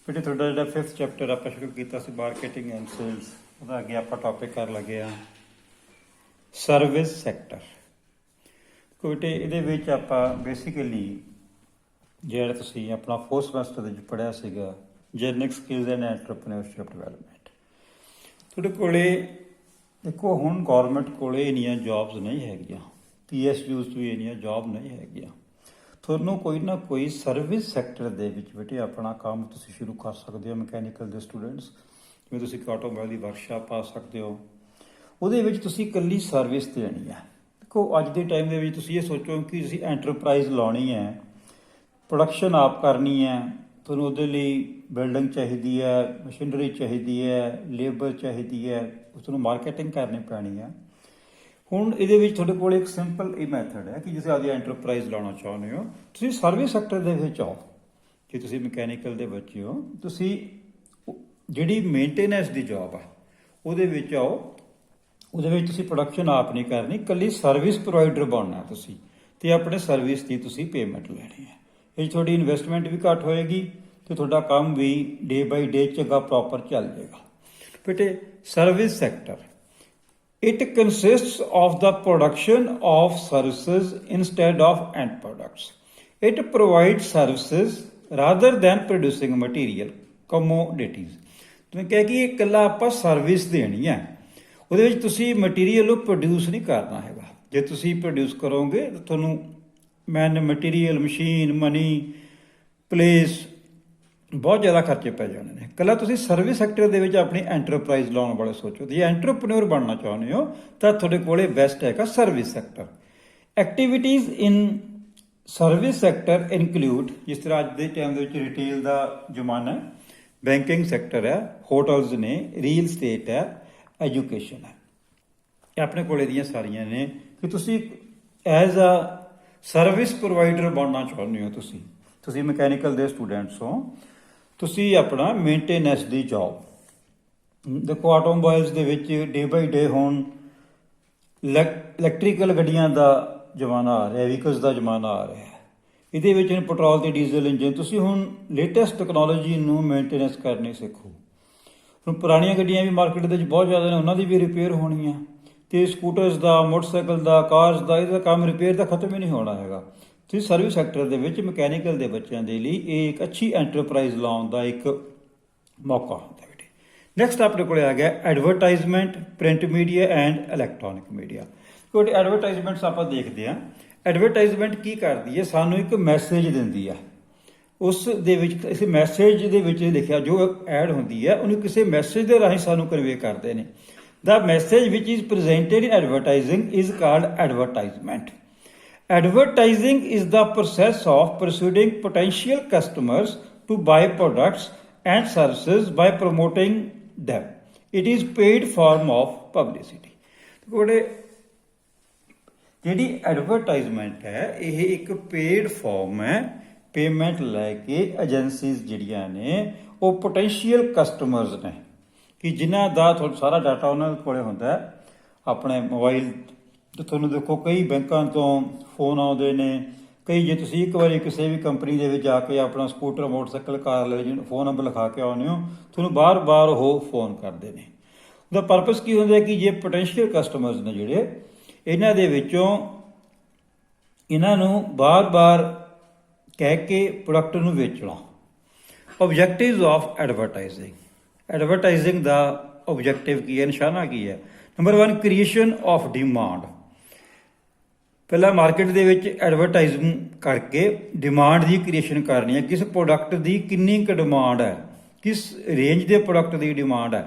बेटे थोड़ा जो फिफ्थ चैप्टर आप शुरू किया मार्केटिंग एंड सेल्स ਉਹਦਾ ਅੱਗੇ ਆਪਾਂ ਟੌਪਿਕ ਕਰਨ ਲੱਗੇ ਆ ਸਰਵਿਸ ਸੈਕਟਰ। ਬੇਟੇ ਇਹਦੇ ਵਿੱਚ ਆਪਾਂ ਬੇਸਿਕਲੀ ਜਿਹੜਾ ਤੁਸੀਂ ਆਪਣਾ ਫੋਰਥ ਸਮੈਸਟਰ ਦੇ ਵਿੱਚ ਪੜ੍ਹਿਆ ਸੀਗਾ general skills and entrepreneurship development. ਤੁਹਾਡੇ ਕੋਲੇ ਦੇਖੋ ਹੁਣ ਗੌਰਮੈਂਟ ਕੋਲੇ ਇੰਨੀਆਂ ਜੌਬਸ ਨਹੀਂ ਹੈਗੀਆਂ, PSUs 'ਚ ਵੀ ਇੰਨੀਆਂ ਜੌਬ ਨਹੀਂ ਹੈਗੀਆਂ। ਤੁਹਾਨੂੰ ਕੋਈ ਨਾ ਕੋਈ ਸਰਵਿਸ ਸੈਕਟਰ ਦੇ ਵਿੱਚ ਬੇਟੇ ਆਪਣਾ ਕੰਮ ਤੁਸੀਂ ਸ਼ੁਰੂ ਕਰ ਸਕਦੇ ਹੋ। ਮਕੈਨੀਕਲ ਦੇ ਸਟੂਡੈਂਟਸ ਜਿਵੇਂ ਤੁਸੀਂ ਆਟੋਮੋਬਾਈਲ ਦੀ ਵਰਕਸ਼ਾਪ ਪਾ ਸਕਦੇ ਹੋ, ਉਹਦੇ ਵਿੱਚ ਤੁਸੀਂ ਇਕੱਲੀ ਸਰਵਿਸ ਦੇਣੀ ਹੈ। ਦੇਖੋ ਅੱਜ ਦੇ ਟਾਈਮ ਦੇ ਵਿੱਚ ਤੁਸੀਂ ਇਹ ਸੋਚੋ ਕਿ ਤੁਸੀਂ ਐਂਟਰਪ੍ਰਾਈਜ਼ ਲਾਉਣੀ ਹੈ, ਪ੍ਰੋਡਕਸ਼ਨ ਆਪ ਕਰਨੀ ਹੈ, ਤੁਹਾਨੂੰ ਉਹਦੇ ਲਈ ਬਿਲਡਿੰਗ ਚਾਹੀਦੀ ਹੈ, ਮਸ਼ੀਨਰੀ ਚਾਹੀਦੀ ਹੈ, ਲੇਬਰ ਚਾਹੀਦੀ ਹੈ, ਤੁਹਾਨੂੰ ਮਾਰਕੀਟਿੰਗ ਕਰਨੀ ਪੈਣੀ ਹੈ। ਹੁਣ ਇਹਦੇ ਵਿੱਚ ਤੁਹਾਡੇ ਕੋਲ ਇੱਕ ਸਿੰਪਲ ਇਹ ਮੈਥਡ ਹੈ ਕਿ ਤੁਸੀਂ ਆਪਦੀ ਐਂਟਰਪ੍ਰਾਈਜ਼ ਲਾਉਣਾ ਚਾਹੁੰਦੇ ਹੋ, ਤੁਸੀਂ ਸਰਵਿਸ ਸੈਕਟਰ ਦੇ ਵਿੱਚ ਆਓ। ਜੇ ਤੁਸੀਂ ਮਕੈਨੀਕਲ ਦੇ ਬੱਚੇ ਹੋ, ਤੁਸੀਂ ਜਿਹੜੀ ਮੇਨਟੇਨੈਂਸ ਦੀ ਜੌਬ ਹੈ ਉਹਦੇ ਵਿੱਚ ਆਓ। ਉਹਦੇ ਵਿੱਚ ਤੁਸੀਂ ਪ੍ਰੋਡਕਸ਼ਨ ਆਪ ਨਹੀਂ ਕਰਨੀ, ਇਕੱਲੀ ਸਰਵਿਸ ਪ੍ਰੋਵਾਈਡਰ ਬਣਨਾ ਤੁਸੀਂ, ਅਤੇ ਆਪਣੇ ਸਰਵਿਸ ਦੀ ਤੁਸੀਂ ਪੇਮੈਂਟ ਲੈਣੀ ਹੈ। ਇਹ 'ਚ ਤੁਹਾਡੀ ਇਨਵੈਸਟਮੈਂਟ ਵੀ ਘੱਟ ਹੋਏਗੀ ਅਤੇ ਤੁਹਾਡਾ ਕੰਮ ਵੀ ਡੇ ਬਾਈ ਡੇ ਚੰਗਾ ਪ੍ਰੋਪਰ ਚੱਲ ਜਾਏਗਾ। ਬੇਟੇ service sector it consists of the production of services instead of end products. It provides services rather than producing material, commodities. ਤੁਸੀਂ ਕਿਹਾ ਕਿ ਇਹ ਇਕੱਲਾ ਆਪਾਂ ਸਰਵਿਸ ਦੇਣੀ ਹੈ, ਉਹਦੇ ਵਿੱਚ ਤੁਸੀਂ ਮਟੀਰੀਅਲ ਨੂੰ ਪ੍ਰੋਡਿਊਸ ਨਹੀਂ ਕਰਨਾ ਹੈਗਾ। ਜੇ ਤੁਸੀਂ ਪ੍ਰੋਡਿਊਸ ਕਰੋਗੇ ਤਾਂ ਤੁਹਾਨੂੰ ਮਟੀਰੀਅਲ, ਮਸ਼ੀਨ, ਮਨੀ, ਪਲੇਸ ਬਹੁਤ ਜ਼ਿਆਦਾ ਖਰਚੇ ਪੈ ਜਾਣੇ ਨੇ। ਇਕੱਲਾ ਤੁਸੀਂ ਸਰਵਿਸ ਸੈਕਟਰ ਦੇ ਵਿੱਚ ਆਪਣੀ ਐਂਟਰਪ੍ਰਾਈਜ਼ ਲਾਉਣ ਵਾਲੇ ਸੋਚੋ। ਜੇ ਐਂਟਰਪ੍ਰੇਨਿਓਰ ਬਣਨਾ ਚਾਹੁੰਦੇ ਹੋ ਤਾਂ ਤੁਹਾਡੇ ਕੋਲੇ ਬੈਸਟ ਹੈਗਾ ਸਰਵਿਸ ਸੈਕਟਰ। ਐਕਟੀਵਿਟੀਜ਼ ਇਨ ਸਰਵਿਸ ਸੈਕਟਰ ਇਨਕਲੂਡ, ਜਿਸ ਤਰ੍ਹਾਂ ਅੱਜ ਦੇ ਟਾਈਮ ਦੇ ਵਿੱਚ ਰਿਟੇਲ ਦਾ ਜ਼ਮਾਨਾ ਹੈ, ਬੈਂਕਿੰਗ ਸੈਕਟਰ ਹੈ, ਹੋਟਲਸ ਨੇ, ਰੀਅਲ ਸਟੇਟ ਹੈ, ਐਜੂਕੇਸ਼ਨ ਹੈ। ਇਹ ਆਪਣੇ ਕੋਲੇ ਦੀਆਂ ਸਾਰੀਆਂ ਨੇ ਕਿ ਤੁਸੀਂ ਐਜ਼ ਅ ਸਰਵਿਸ ਪ੍ਰੋਵਾਈਡਰ ਬਣਨਾ ਚਾਹੁੰਦੇ ਹੋ। ਤੁਸੀਂ ਮਕੈਨੀਕਲ ਦੇ ਸਟੂਡੈਂਟਸ ਹੋ, ਤੁਸੀਂ ਆਪਣਾ ਮੇਨਟੇਨੈਂਸ ਦੀ ਜੌਬ। ਦੇਖੋ ਆਟੋਮੋਬਾਈਲਸ ਦੇ ਵਿੱਚ ਡੇ ਬਾਈ ਡੇ ਹੁਣ ਇਲੈਕਟ੍ਰੀਕਲ ਗੱਡੀਆਂ ਦਾ ਜ਼ਮਾਨਾ ਆ ਰਿਹਾ, ਵਹੀਕਲਸ ਦਾ ਜ਼ਮਾਨਾ ਆ ਰਿਹਾ। ਇਹਦੇ ਵਿੱਚ ਪੈਟਰੋਲ ਅਤੇ ਡੀਜ਼ਲ ਇੰਜਨ, ਤੁਸੀਂ ਹੁਣ ਲੇਟੈਸਟ ਟੈਕਨੋਲੋਜੀ ਨੂੰ ਮੇਨਟੇਨੈਂਸ ਕਰਨੀ ਸਿੱਖੋ। ਹੁਣ ਪੁਰਾਣੀਆਂ ਗੱਡੀਆਂ ਵੀ ਮਾਰਕੀਟ ਦੇ ਵਿੱਚ ਬਹੁਤ ਜ਼ਿਆਦਾ ਨੇ, ਉਹਨਾਂ ਦੀ ਵੀ ਰਿਪੇਅਰ ਹੋਣੀ ਆ, ਅਤੇ ਸਕੂਟਰਸ ਦਾ, ਮੋਟਰਸਾਈਕਲ ਦਾ, ਕਾਰਸ ਦਾ, ਇਹਦਾ ਕੰਮ ਰਿਪੇਅਰ ਦਾ ਖਤਮ ਹੀ ਨਹੀਂ ਹੋਣਾ ਹੈਗਾ। ਤੁਸੀਂ ਸਰਵਿਸ ਸੈਕਟਰ ਦੇ ਵਿੱਚ ਮਕੈਨੀਕਲ ਦੇ ਬੱਚਿਆਂ ਦੇ ਲਈ ਇਹ ਇੱਕ ਅੱਛੀ ਐਂਟਰਪ੍ਰਾਈਜ਼ ਲਾਉਣ ਦਾ ਇੱਕ ਮੌਕਾ ਹੁੰਦਾ ਬੇਟੇ। ਨੈਕਸਟ ਆਪਣੇ ਕੋਲ ਆ ਗਿਆ advertisement, print media and electronic media. ਕਿਉਂਕਿ ਐਡਵਰਟਾਈਜ਼ਮੈਂਟਸ ਆਪਾਂ ਦੇਖਦੇ ਹਾਂ। ਐਡਵਰਟਾਈਜ਼ਮੈਂਟ ਕੀ ਕਰਦੀ ਹੈ, ਸਾਨੂੰ ਇੱਕ ਮੈਸੇਜ ਦਿੰਦੀ ਆ। ਉਸ ਦੇ ਵਿੱਚ ਇਸ ਮੈਸੇਜ ਦੇ ਵਿੱਚ ਲਿਖਿਆ ਜੋ ਐਡ ਹੁੰਦੀ ਹੈ ਉਹਨੂੰ ਕਿਸੇ ਮੈਸੇਜ ਦੇ ਰਾਹੀਂ ਸਾਨੂੰ ਕਨਵੇ ਕਰਦੇ ਨੇ। The message which is presented in advertising is called advertisement. Advertising is the process of persuading potential customers to buy products and services by promoting them. It is paid form of publicity. ਜਿਹੜੀ advertisement ਹੈ ਇਹ ਇੱਕ paid farm ਹੈ। Payment ਲੈ ਕੇ agencies ਜਿਹੜੀਆਂ ਨੇ ਉਹ potential customers ਨੇ ਕਿ ਜਿਨ੍ਹਾਂ ਦਾ ਤੁਹਾਨੂੰ ਸਾਰਾ ਡਾਟਾ ਉਹਨਾਂ ਕੋਲੇ ਹੁੰਦਾ ਹੈ ਆਪਣੇ ਮੋਬਾਈਲ। ਤੁਹਾਨੂੰ ਦੇਖੋ ਕਈ ਬੈਂਕਾਂ ਤੋਂ ਫੋਨ ਆਉਂਦੇ ਨੇ, ਕਈ ਜੇ ਤੁਸੀਂ ਇੱਕ ਵਾਰੀ ਕਿਸੇ ਵੀ ਕੰਪਨੀ ਦੇ ਵਿੱਚ ਜਾ ਕੇ ਆਪਣਾ ਸਕੂਟਰ, ਮੋਟਰਸਾਈਕਲ, ਕਾਰ ਲੈ ਜਿਹਨੂੰ ਫੋਨ ਨੰਬਰ ਲਿਖਾ ਕੇ ਆਉਂਦੇ ਹੋ, ਤੁਹਾਨੂੰ ਬਾਰ-ਬਾਰ ਉਹ ਫੋਨ ਕਰਦੇ ਨੇ। ਉਹਦਾ ਪਰਪਸ ਕੀ ਹੁੰਦਾ ਕਿ ਜੇ ਪੋਟੈਂਸ਼ੀਅਲ ਕਸਟਮਰਸ ਨੇ ਜਿਹੜੇ, ਇਹਨਾਂ ਦੇ ਵਿੱਚੋਂ ਇਹਨਾਂ ਨੂੰ ਬਾਰ-ਬਾਰ ਕਹਿ ਕੇ ਪ੍ਰੋਡਕਟ ਨੂੰ ਵੇਚਣਾ। ਓਬਜੈਕਟਿਵਸ of advertising. Advertising the objective ਕੀ ਹੈ, ਨਿਸ਼ਾਨਾ ਕੀ ਹੈ? Number 1 creation of demand. ਪਹਿਲਾਂ ਮਾਰਕੀਟ ਦੇ ਵਿੱਚ ਐਡਵਰਟਾਈਜ਼ਿੰਗ ਕਰਕੇ ਡਿਮਾਂਡ ਦੀ ਕ੍ਰੀਏਸ਼ਨ ਕਰਨੀ ਹੈ। ਕਿਸ ਪ੍ਰੋਡਕਟ ਦੀ ਕਿੰਨੀ ਕੁ ਡਿਮਾਂਡ ਹੈ, ਕਿਸ ਰੇਂਜ ਦੇ ਪ੍ਰੋਡਕਟ ਦੀ ਡਿਮਾਂਡ ਹੈ।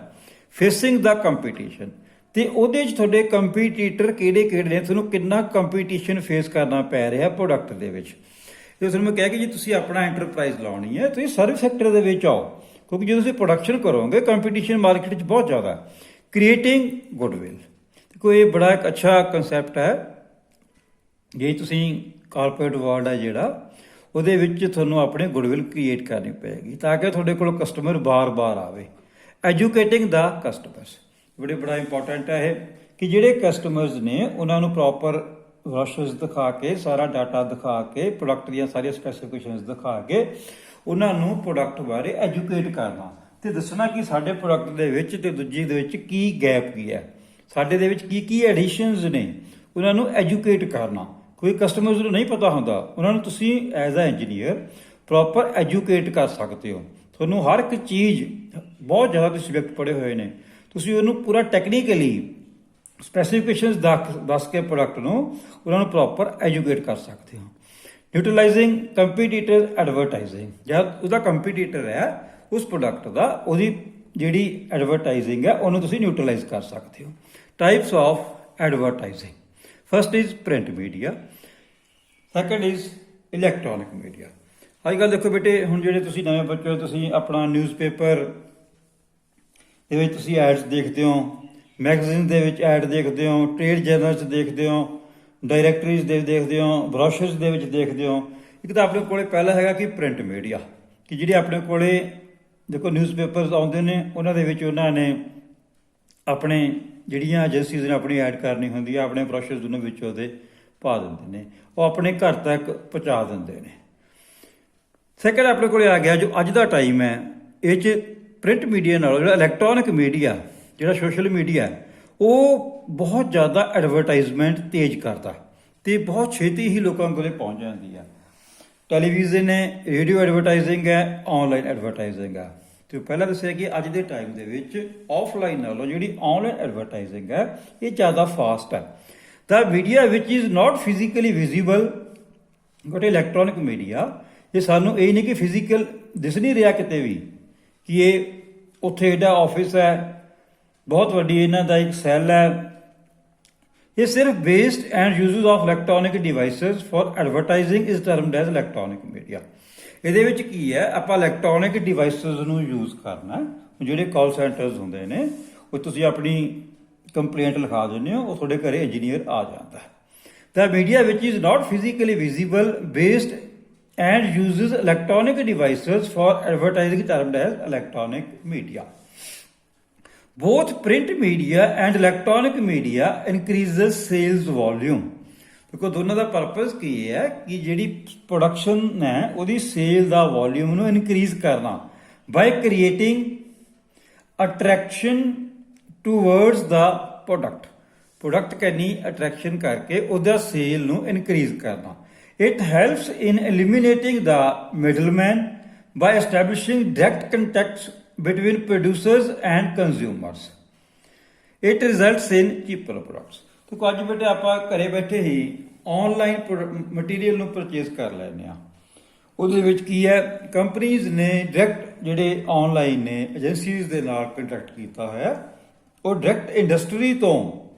ਫੇਸਿੰਗ ਦਾ ਕੰਪੀਟੀਸ਼ਨ, ਅਤੇ ਉਹਦੇ 'ਚ ਤੁਹਾਡੇ ਕੰਪੀਟੀਟਰ ਕਿਹੜੇ ਕਿਹੜੇ ਨੇ, ਤੁਹਾਨੂੰ ਕਿੰਨਾ ਕੰਪੀਟੀਸ਼ਨ ਫੇਸ ਕਰਨਾ ਪੈ ਰਿਹਾ ਪ੍ਰੋਡਕਟ ਦੇ ਵਿੱਚ। ਅਤੇ ਤੁਹਾਨੂੰ ਮੈਂ ਕਿਹਾ ਕਿ ਜੇ ਤੁਸੀਂ ਆਪਣਾ ਐਂਟਰਪ੍ਰਾਈਜ਼ ਲਾਉਣੀ ਹੈ ਤੁਸੀਂ ਸਰਵਿਸ ਸੈਕਟਰ ਦੇ ਵਿੱਚ ਆਓ, ਕਿਉਂਕਿ ਜੇ ਤੁਸੀਂ ਪ੍ਰੋਡਕਸ਼ਨ ਕਰੋਗੇ ਕੰਪੀਟੀਸ਼ਨ ਮਾਰਕੀਟ 'ਚ ਬਹੁਤ ਜ਼ਿਆਦਾ। ਕ੍ਰੀਏਟਿੰਗ ਗੁੱਡਵਿਲ, ਕੋਈ ਇਹ ਬੜਾ ਇੱਕ ਅੱਛਾ ਕੰਸੈਪਟ ਹੈ। ਜੇ ਤੁਸੀਂ ਕਾਰਪੋਰੇਟ ਵਰਲਡ ਹੈ ਜਿਹੜਾ, ਉਹਦੇ ਵਿੱਚ ਤੁਹਾਨੂੰ ਆਪਣੇ ਗੁੱਡਵਿਲ ਕ੍ਰੀਏਟ ਕਰਨੀ ਪਏਗੀ ਤਾਂ ਕਿ ਤੁਹਾਡੇ ਕੋਲ ਕਸਟਮਰ ਬਾਰ-ਬਾਰ ਆਵੇ। ਐਜੂਕੇਟਿੰਗ ਦਾ ਕਸਟਮਰਸ ਬੜਾ ਇੰਪੋਰਟੈਂਟ ਹੈ ਇਹ ਕਿ ਜਿਹੜੇ ਕਸਟਮਰਸ ਨੇ ਉਹਨਾਂ ਨੂੰ ਪ੍ਰੋਪਰ ਬ੍ਰੋਸ਼ਰਸ ਦਿਖਾ ਕੇ, ਸਾਰਾ ਡਾਟਾ ਦਿਖਾ ਕੇ, ਪ੍ਰੋਡਕਟ ਦੀਆਂ ਸਾਰੀਆਂ ਸਪੈਸੀਫਿਕੇਸ਼ਨਸ ਦਿਖਾ ਕੇ ਉਹਨਾਂ ਨੂੰ ਪ੍ਰੋਡਕਟ ਬਾਰੇ ਐਜੂਕੇਟ ਕਰਨਾ ਤੇ ਦੱਸਣਾ ਕਿ ਸਾਡੇ ਪ੍ਰੋਡਕਟ ਦੇ ਵਿੱਚ ਤੇ ਦੂਜੇ ਦੇ ਵਿੱਚ ਕੀ ਗੈਪ ਕੀ ਹੈ, ਸਾਡੇ ਦੇ ਵਿੱਚ ਕੀ ਕੀ ਐਡੀਸ਼ਨਸ ਨੇ, ਉਹਨਾਂ ਨੂੰ ਐਜੂਕੇਟ ਕਰਨਾ। ਕੋਈ ਕਸਟਮਰਸ ਨੂੰ ਨਹੀਂ ਪਤਾ ਹੁੰਦਾ, ਉਹਨਾਂ ਨੂੰ ਤੁਸੀਂ as a engineer proper educate ਕਰ ਸਕਦੇ ਹੋ। ਤੁਹਾਨੂੰ ਹਰ ਇੱਕ ਚੀਜ਼ ਬਹੁਤ ਜ਼ਿਆਦਾ ਤੁਸੀਂ ਸਬਜੈਕਟ ਪੜ੍ਹੇ ਹੋਏ ਨੇ, ਤੁਸੀਂ ਉਹਨੂੰ ਪੂਰਾ ਟੈਕਨੀਕਲੀ ਸਪੈਸੀਫਿਕੇਸ਼ਨਸ ਦੱਸ ਕੇ ਪ੍ਰੋਡਕਟ ਨੂੰ ਉਹਨਾਂ ਨੂੰ ਪ੍ਰੋਪਰ ਐਜੂਕੇਟ ਕਰ ਸਕਦੇ ਹੋ। ਯੂਟੀਲਾਈਜ਼ਿੰਗ ਕੰਪੀਟੀਟਰ ਐਡਵਰਟਾਈਜ਼ਿੰਗ, ਜਦ ਉਹਦਾ ਕੰਪੀਟੀਟਰ ਹੈ ਉਸ ਪ੍ਰੋਡਕਟ ਦਾ, ਉਹਦੀ ਜਿਹੜੀ ਐਡਵਰਟਾਈਜ਼ਿੰਗ ਹੈ ਉਹਨੂੰ ਤੁਸੀਂ ਨਿਊਟਰਲਾਈਜ਼ ਕਰ ਸਕਦੇ ਹੋ। Types of advertising, first is print media, second is electronic media. ਅੱਜ ਕੱਲ੍ਹ ਦੇਖੋ ਬੇਟੇ, ਹੁਣ ਜਿਹੜੇ ਤੁਸੀਂ ਨਵੇਂ ਬੱਚੇ ਹੋ, ਤੁਸੀਂ ਆਪਣਾ ਨਿਊਜ਼ਪੇਪਰ ਦੇ ਵਿੱਚ ਤੁਸੀਂ ਐਡਸ ਦੇਖਦੇ ਹੋ, ਮੈਗਜ਼ੀਨ ਦੇ ਵਿੱਚ ਐਡ ਦੇਖਦੇ ਹੋ, ਟ੍ਰੇਡ ਜਰਨਲਸ ਦੇਖਦੇ ਹੋ, ਡਾਇਰੈਕਟਰੀਜ਼ ਦੇ ਦੇਖਦੇ ਹੋ, ਬਰੋਸ਼ਰਸ ਦੇ ਵਿੱਚ ਦੇਖਦੇ ਹੋ। ਇੱਕ ਤਾਂ ਆਪਣੇ ਕੋਲੇ ਪਹਿਲਾ ਹੈਗਾ ਕਿ ਪ੍ਰਿੰਟ ਮੀਡੀਆ, ਕਿ ਜਿਹੜੇ ਆਪਣੇ ਕੋਲੇ ਦੇਖੋ ਨਿਊਜ਼ਪੇਪਰਸ ਆਉਂਦੇ ਨੇ, ਉਹਨਾਂ ਦੇ ਵਿੱਚ ਉਹਨਾਂ ਨੇ ਆਪਣੇ ਜਿਹੜੀਆਂ ਏਜੰਸੀਜ਼ ਨੇ ਆਪਣੀ ਐਡ ਕਰਨੀ ਹੁੰਦੀ ਹੈ, ਆਪਣੇ ਬਰੋਸ਼ਰਸ ਨੂੰ ਵਿੱਚ ਉਹਦੇ ਪਾ ਦਿੰਦੇ ਨੇ, ਉਹ ਆਪਣੇ ਘਰ ਤੱਕ ਪਹੁੰਚਾ ਦਿੰਦੇ ਨੇ। ਸੈਕਿੰਡ ਆਪਣੇ ਕੋਲੇ ਆ ਗਿਆ ਜੋ ਅੱਜ ਦਾ ਟਾਈਮ ਹੈ, ਇਹ 'ਚ ਪ੍ਰਿੰਟ ਮੀਡੀਆ ਨਾਲੋਂ ਜਿਹੜਾ ਇਲੈਕਟ੍ਰੋਨਿਕ ਮੀਡੀਆ, ਜਿਹੜਾ ਸੋਸ਼ਲ ਮੀਡੀਆ, ਉਹ ਬਹੁਤ ਜ਼ਿਆਦਾ ਐਡਵਰਟਾਈਜ਼ਮੈਂਟ ਤੇਜ਼ ਕਰਦਾ ਅਤੇ ਬਹੁਤ ਛੇਤੀ ਹੀ ਲੋਕਾਂ ਕੋਲੇ ਪਹੁੰਚ ਜਾਂਦੀ ਹੈ। ਟੈਲੀਵਿਜ਼ਨ ਹੈ, ਰੇਡੀਓ ਐਡਵਰਟਾਈਜ਼ਿੰਗ ਹੈ, ਔਨਲਾਈਨ ਐਡਵਰਟਾਈਜ਼ਿੰਗ ਹੈ। ਅਤੇ ਪਹਿਲਾਂ ਦੱਸਿਆ ਕਿ ਅੱਜ ਦੇ ਟਾਈਮ ਦੇ ਵਿੱਚ ਆਫਲਾਈਨ ਨਾਲੋਂ ਜਿਹੜੀ ਔਨਲਾਈਨ ਐਡਵਰਟਾਈਜ਼ਿੰਗ ਹੈ ਇਹ ਜ਼ਿਆਦਾ ਫਾਸਟ ਹੈ। The media which is not physically visible but electronic media, ਇਹ ਸਾਨੂੰ ਇਹ ਨਹੀਂ ਕਿ ਫਿਜ਼ੀਕਲ ਦਿਸ ਨਹੀਂ ਰਿਹਾ ਕਿਤੇ ਵੀ ਕਿ ਇਹ ਉੱਥੇ ਇਹਦਾ ਆਫਿਸ ਹੈ, ਬਹੁਤ ਵੱਡੀ ਇਹਨਾਂ ਦਾ ਇੱਕ ਸੈੱਲ ਹੈ। ਇਹ ਸਿਰਫ based and uses of electronic devices for advertising is termed as electronic media. ਇਹਦੇ ਵਿੱਚ ਕੀ ਹੈ, ਆਪਾਂ ਇਲੈਕਟ੍ਰੋਨਿਕ ਡਿਵਾਈਸਿਸ ਨੂੰ ਯੂਜ਼ ਕਰਨਾ। ਜਿਹੜੇ ਕਾਲ ਸੈਂਟਰਸ ਹੁੰਦੇ ਨੇ, ਉਹ ਤੁਸੀਂ ਆਪਣੀ ਕੰਪਲੇਂਟ ਲਿਖਾ ਦਿੰਦੇ ਹੋ, ਉਹ ਤੁਹਾਡੇ ਘਰੇ ਇੰਜੀਨੀਅਰ ਆ ਜਾਂਦਾ। The media which is not physically visible based and uses electronic devices for advertising termed as electronic media. Both print media and electronic media increases sales volume. ਦੇਖੋ ਦੋਨਾਂ ਦਾ ਪਰਪਸ ਕੀ ਹੈ ਕਿ ਜਿਹੜੀ ਪ੍ਰੋਡਕਸ਼ਨ ਹੈ ਉਹਦੀ ਸੇਲ ਦਾ volume ਨੂੰ increase ਕਰਨਾ ਬਾਈ creating attraction towards ਦਾ product ਕੰਨੀ ਅਟਰੈਕਸ਼ਨ ਕਰਕੇ ਉਹਦਾ ਸੇਲ ਨੂੰ ਇਨਕਰੀਜ਼ ਕਰਨਾ। It helps in eliminating the middleman by establishing direct contacts between producers and consumers. It results in cheaper products. तो ਅੱਜ ਬੇਟੇ ਆਪਾਂ ਘਰੇ ਬੈਠੇ ਹੀ ਆਨਲਾਈਨ ਮਟੀਰੀਅਲ ਨੂੰ ਪਰਚੇਸ ਕਰ ਲੈਂਦੇ ਆ। ਉਹਦੇ ਵਿੱਚ ਕੀ ਹੈ, ਕੰਪਨੀਜ਼ ਨੇ ਡਾਇਰੈਕਟ ਜਿਹੜੇ ਆਨਲਾਈਨ ਨੇ ਏਜੰਸੀਜ਼ ਦੇ ਨਾਲ ਕੰਟੈਕਟ ਕੀਤਾ ਹੋਇਆ, ਉਹ ਡਾਇਰੈਕਟ ਇੰਡਸਟਰੀ ਤੋਂ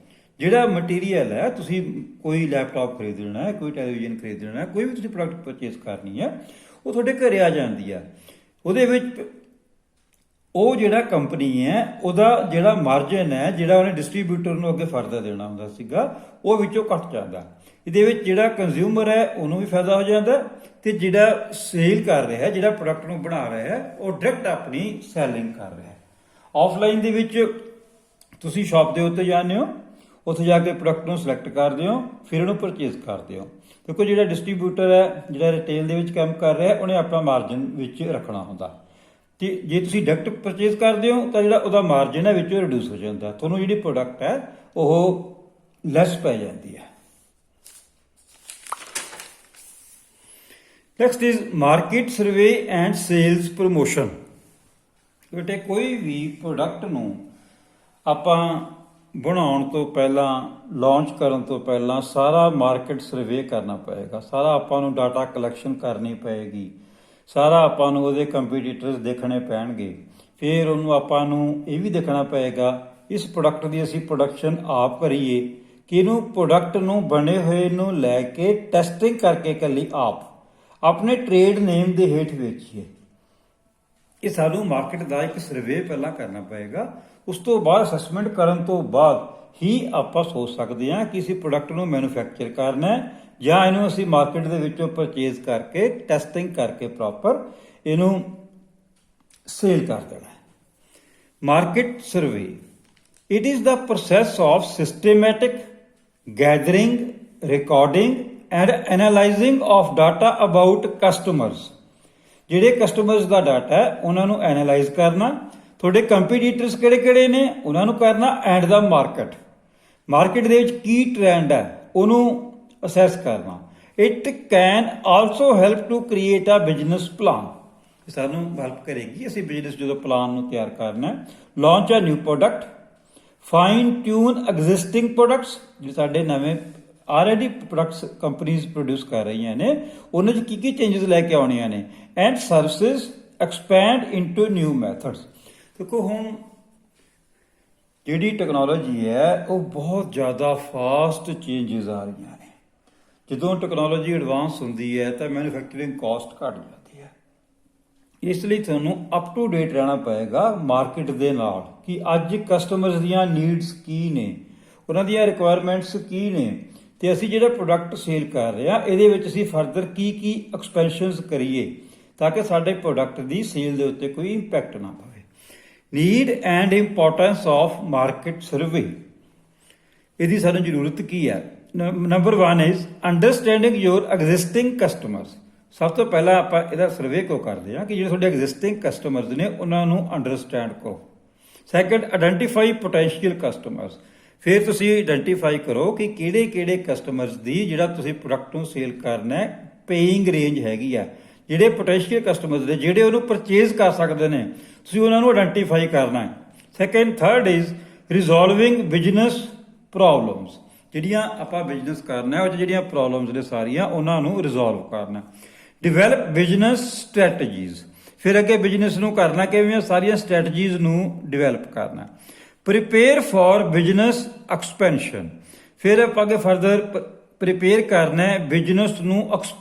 ਜਿਹੜਾ ਮਟੀਰੀਅਲ ਹੈ, ਤੁਸੀਂ ਕੋਈ ਲੈਪਟਾਪ ਖਰੀਦਣਾ ਹੈ, ਕੋਈ ਟੈਲੀਵਿਜ਼ਨ ਖਰੀਦਣਾ ਹੈ, ਕੋਈ ਵੀ ਤੁਸੀਂ ਪ੍ਰੋਡਕਟ ਪਰਚੇਸ ਕਰਨੀ ਹੈ, ਉਹ ਤੁਹਾਡੇ ਘਰੇ ਆ ਜਾਂਦੀ ਹੈ। ਉਹਦੇ ਵਿੱਚ ਉਹ ਜਿਹੜਾ ਕੰਪਨੀ ਹੈ ਉਹਦਾ ਜਿਹੜਾ ਮਾਰਜਨ ਹੈ, ਜਿਹੜਾ ਉਹਨੇ ਡਿਸਟਰੀਬਿਊਟਰ ਨੂੰ ਅੱਗੇ ਫਰਦਰ ਦੇਣਾ ਹੁੰਦਾ ਸੀਗਾ, ਉਹ ਵਿੱਚੋਂ ਕੱਟ ਜਾਂਦਾ। ਇਹਦੇ ਵਿੱਚ ਜਿਹੜਾ ਕੰਜ਼ਿਊਮਰ ਹੈ ਉਹਨੂੰ ਵੀ ਫਾਇਦਾ ਹੋ ਜਾਂਦਾ, ਅਤੇ ਜਿਹੜਾ ਸੇਲ ਕਰ ਰਿਹਾ, ਜਿਹੜਾ ਪ੍ਰੋਡਕਟ ਨੂੰ ਬਣਾ ਰਿਹਾ ਹੈ, ਉਹ ਡਾਇਰੈਕਟ ਆਪਣੀ ਸੈਲਿੰਗ ਕਰ ਰਿਹਾ। ਆਫਲਾਈਨ ਦੇ ਵਿੱਚ ਤੁਸੀਂ ਸ਼ਾਪ ਦੇ ਉੱਤੇ ਜਾਂਦੇ ਹੋ, ਉੱਥੇ ਜਾ ਕੇ ਪ੍ਰੋਡਕਟ ਨੂੰ ਸਿਲੈਕਟ ਕਰਦੇ ਹੋ, ਫਿਰ ਉਹਨੂੰ ਪਰਚੇਸ ਕਰਦੇ ਹੋ। ਕਿਉਂਕਿ ਜਿਹੜਾ ਡਿਸਟਰੀਬਿਊਟਰ ਹੈ, ਜਿਹੜਾ ਰਿਟੇਲ ਦੇ ਵਿੱਚ ਕੰਮ ਕਰ ਰਿਹਾ, ਉਹਨੇ ਆਪਣਾ ਮਾਰਜਨ ਵਿੱਚ ਰੱਖਣਾ ਹੁੰਦਾ। ਅਤੇ ਜੇ ਤੁਸੀਂ ਡਾਇਰੈਕਟ ਪਰਚੇਸ ਕਰਦੇ ਹੋ ਤਾਂ ਜਿਹੜਾ ਉਹਦਾ ਮਾਰਜਨ ਹੈ ਵਿੱਚੋਂ ਰਿਡਿਊਸ ਹੋ ਜਾਂਦਾ, ਤੁਹਾਨੂੰ ਜਿਹੜੀ ਪ੍ਰੋਡਕਟ ਹੈ ਉਹ ਲੈਸ ਪੈ ਜਾਂਦੀ ਹੈ। Next is market survey and sales promotion. ਬੇਟੇ ਕੋਈ ਵੀ ਪ੍ਰੋਡਕਟ ਨੂੰ ਆਪਾਂ ਬਣਾਉਣ ਤੋਂ ਪਹਿਲਾਂ, ਲਾਂਚ ਕਰਨ ਤੋਂ ਪਹਿਲਾਂ ਸਾਰਾ ਮਾਰਕੀਟ ਸਰਵੇ ਕਰਨਾ ਪਏਗਾ, ਸਾਰਾ ਆਪਾਂ ਨੂੰ ਡਾਟਾ ਕਲੈਕਸ਼ਨ ਕਰਨੀ ਪਏਗੀ, ਸਾਰਾ ਆਪਾਂ ਨੂੰ ਉਹਦੇ ਕੰਪੀਟੀਟਰਸ ਦੇਖਣੇ ਪੈਣਗੇ। ਫਿਰ ਉਹਨੂੰ ਆਪਾਂ ਨੂੰ ਇਹ ਵੀ ਦੇਖਣਾ ਪਏਗਾ ਇਸ ਪ੍ਰੋਡਕਟ ਦੀ ਅਸੀਂ ਪ੍ਰੋਡਕਸ਼ਨ ਆਪ ਕਰੀਏ ਕਿ ਇਹਨੂੰ ਪ੍ਰੋਡਕਟ ਨੂੰ ਬਣੇ ਹੋਏ ਨੂੰ ਲੈ ਕੇ ਟੈਸਟਿੰਗ ਕਰਕੇ ਇਕੱਲੀ ਆਪ ਆਪਣੇ ਟ੍ਰੇਡ ਨੇਮ ਦੇ ਹੇਠ ਵੇਚੀਏ। ਇਹ ਸਾਨੂੰ ਮਾਰਕੀਟ ਦਾ ਇੱਕ ਸਰਵੇ ਪਹਿਲਾਂ ਕਰਨਾ ਪਏਗਾ। ਉਸ ਤੋਂ ਬਾਅਦ ਅਸੈਸਮੈਂਟ ਕਰਨ ਤੋਂ ਬਾਅਦ ਹੀ ਆਪਾਂ ਸੋਚ ਸਕਦੇ ਹਾਂ ਕਿ ਅਸੀਂ ਪ੍ਰੋਡਕਟ ਨੂੰ ਮੈਨੂਫੈਕਚਰ ਕਰਨਾ ਹੈ ਜਾਂ ਇਹਨੂੰ ਅਸੀਂ ਮਾਰਕੀਟ ਦੇ ਵਿੱਚੋਂ ਪਰਚੇਜ਼ ਕਰਕੇ ਟੈਸਟਿੰਗ ਕਰਕੇ ਪ੍ਰੋਪਰ ਇਹਨੂੰ ਸੇਲ ਕਰ ਦੇਣਾ। Market survey, it is the process of systematic gathering, recording and analyzing of data about customers, ਜਿਹੜੇ ਕਸਟਮਰਸ ਦਾ ਡਾਟਾ ਹੈ ਉਹਨਾਂ ਨੂੰ ਐਨਾਲਾਈਜ਼ ਕਰਨਾ, ਤੁਹਾਡੇ ਕੰਪੀਟੀਟਰਸ ਕਿਹੜੇ-ਕਿਹੜੇ ਨੇ ਉਹਨਾਂ ਨੂੰ ਕਰਨਾ, ਐਂਡ ਦਾ ਮਾਰਕੀਟ ਦੇ ਵਿੱਚ ਕੀ ਟ੍ਰੈਂਡ ਹੈ ਉਹਨੂੰ ਅਸੈਸ ਕਰਨਾ। It can also help to create a business plan, ਸਾਨੂੰ ਹੈਲਪ ਕਰੇਗੀ ਅਸੀਂ ਬਿਜ਼ਨਸ ਜਦੋਂ ਪਲਾਨ ਨੂੰ ਤਿਆਰ ਕਰਨਾ। Launch a new product, fine tune existing products, ਜਿਹੜੇ ਸਾਡੇ ਨਵੇਂ ਆਲਰੇਡੀ ਪ੍ਰੋਡਕਟਸ ਕੰਪਨੀਜ਼ ਪ੍ਰੋਡਿਊਸ ਕਰ ਰਹੀਆਂ ਨੇ ਉਹਨਾਂ 'ਚ ਕੀ ਚੇਂਜਸ ਲੈ ਕੇ ਆਉਣੀਆਂ ਨੇ, and services expand into new methods. ਦੇਖੋ ਹੁਣ ਜਿਹੜੀ ਟੈਕਨੋਲੋਜੀ ਹੈ ਉਹ ਬਹੁਤ ਜ਼ਿਆਦਾ ਫਾਸਟ ਚੇਂਜਸ ਆ ਰਹੀਆਂ ਨੇ। ਜਦੋਂ ਟੈਕਨੋਲੋਜੀ ਐਡਵਾਂਸ ਹੁੰਦੀ ਹੈ ਤਾਂ ਮੈਨੂਫੈਕਚਰਿੰਗ ਕਾਸਟ ਘੱਟ ਜਾਂਦੀ ਹੈ। ਇਸ ਲਈ ਤੁਹਾਨੂੰ ਅਪ ਟੂ ਡੇਟ ਰਹਿਣਾ ਪਏਗਾ ਮਾਰਕੀਟ ਦੇ ਨਾਲ ਕਿ ਅੱਜ ਕਸਟਮਰਸ ਦੀਆਂ ਨੀਡਸ ਕੀ ਨੇ, ਉਹਨਾਂ ਦੀਆਂ ਰਿਕੁਆਇਰਮੈਂਟਸ ਕੀ ਨੇ, ਤੇ ਅਸੀਂ ਜਿਹੜਾ ਪ੍ਰੋਡਕਟ ਸੇਲ ਕਰ ਰਹੇ ਹਾਂ ਇਹਦੇ ਵਿੱਚ ਅਸੀਂ ਫਰਦਰ ਕੀ ਐਕਸਪੈਂਸ਼ਨਸ ਕਰੀਏ ਤਾਂ ਕਿ ਸਾਡੇ ਪ੍ਰੋਡਕਟ ਦੀ ਸੇਲ ਦੇ ਉੱਤੇ ਕੋਈ ਇੰਪੈਕਟ ਨਾ ਪਵੇ। Need and importance of market survey, ਇਹਦੀ ਸਾਨੂੰ ਜ਼ਰੂਰਤ ਕੀ ਹੈ। Number 1 is understanding your existing customers. ਸਭ ਤੋਂ ਪਹਿਲਾਂ ਆਪਾਂ ਇਹਦਾ ਸਰਵੇ ਕਿਉਂ ਕਰਦੇ ਹਾਂ ਕਿ ਜਿਹੜੇ ਤੁਹਾਡੇ ਐਗਜ਼ਿਸਟਿੰਗ ਕਸਟਮਰਸ ਨੇ ਉਹਨਾਂ ਨੂੰ ਅੰਡਰਸਟੈਂਡ ਕਰੋ। ਸੈਕੰਡ, ਆਇਡੈਂਟੀਫਾਈ ਪੋਟੈਂਸ਼ੀਅਲ ਕਸਟਮਰਸ, ਫਿਰ ਤੁਸੀਂ ਆਇਡੈਂਟੀਫਾਈ ਕਰੋ ਕਿ ਕਿਹੜੇ ਕਸਟਮਰਸ ਦੀ ਜਿਹੜਾ ਤੁਸੀਂ ਪ੍ਰੋਡਕਟ ਨੂੰ ਸੇਲ ਕਰਨਾ ਹੈ ਪੇਇੰਗ ਰੇਂਜ ਹੈਗੀ ਆ, ਜਿਹੜੇ ਪੋਟੈਂਸ਼ੀਅਲ ਕਸਟਮਰਸ ਨੇ ਜਿਹੜੇ ਉਹਨੂੰ ਪਰਚੇਜ਼ ਕਰ ਸਕਦੇ ਨੇ ਤੁਸੀਂ ਉਹਨਾਂ ਨੂੰ ਆਇਡੈਂਟੀਫਾਈ ਕਰਨਾ ਹੈ। ਥਰਡ ਇਜ਼ ਰਿਜ਼ੋਲਵਿੰਗ ਬਿਜ਼ਨਸ ਪ੍ਰੋਬਲਮਸ, ਜਿਹੜੀਆਂ ਆਪਾਂ ਬਿਜ਼ਨਸ ਕਰਨਾ ਉਹ 'ਚ ਜਿਹੜੀਆਂ ਪ੍ਰੋਬਲਮਸ ਨੇ ਸਾਰੀਆਂ ਉਹਨਾਂ ਨੂੰ ਰਿਜ਼ੋਲਵ ਕਰਨਾ। ਡਿਵੈਲਪ ਬਿਜ਼ਨਸ ਸਟ੍ਰੈਟਜੀਜ਼, ਫਿਰ ਅੱਗੇ ਬਿਜ਼ਨਸ ਨੂੰ ਕਰਨਾ ਕਿਵੇਂ, ਸਾਰੀਆਂ ਸਟ੍ਰੈਟਜੀਜ਼ ਨੂੰ ਡਿਵੈਲਪ ਕਰਨਾ। ਪ੍ਰੀਪੇਅਰ ਫॉर ਬਿਜ਼ਨਸ ਐਕਸਪੈਂਸ਼ਨ, ਫਿਰ ਆਪਾਂ ਅੱਗੇ ਫਰਦਰ ਪ੍ਰੀਪੇਅਰ ਕਰਨਾ ਹੈ ਬਿਜ਼ਨਸ ਨੂੰ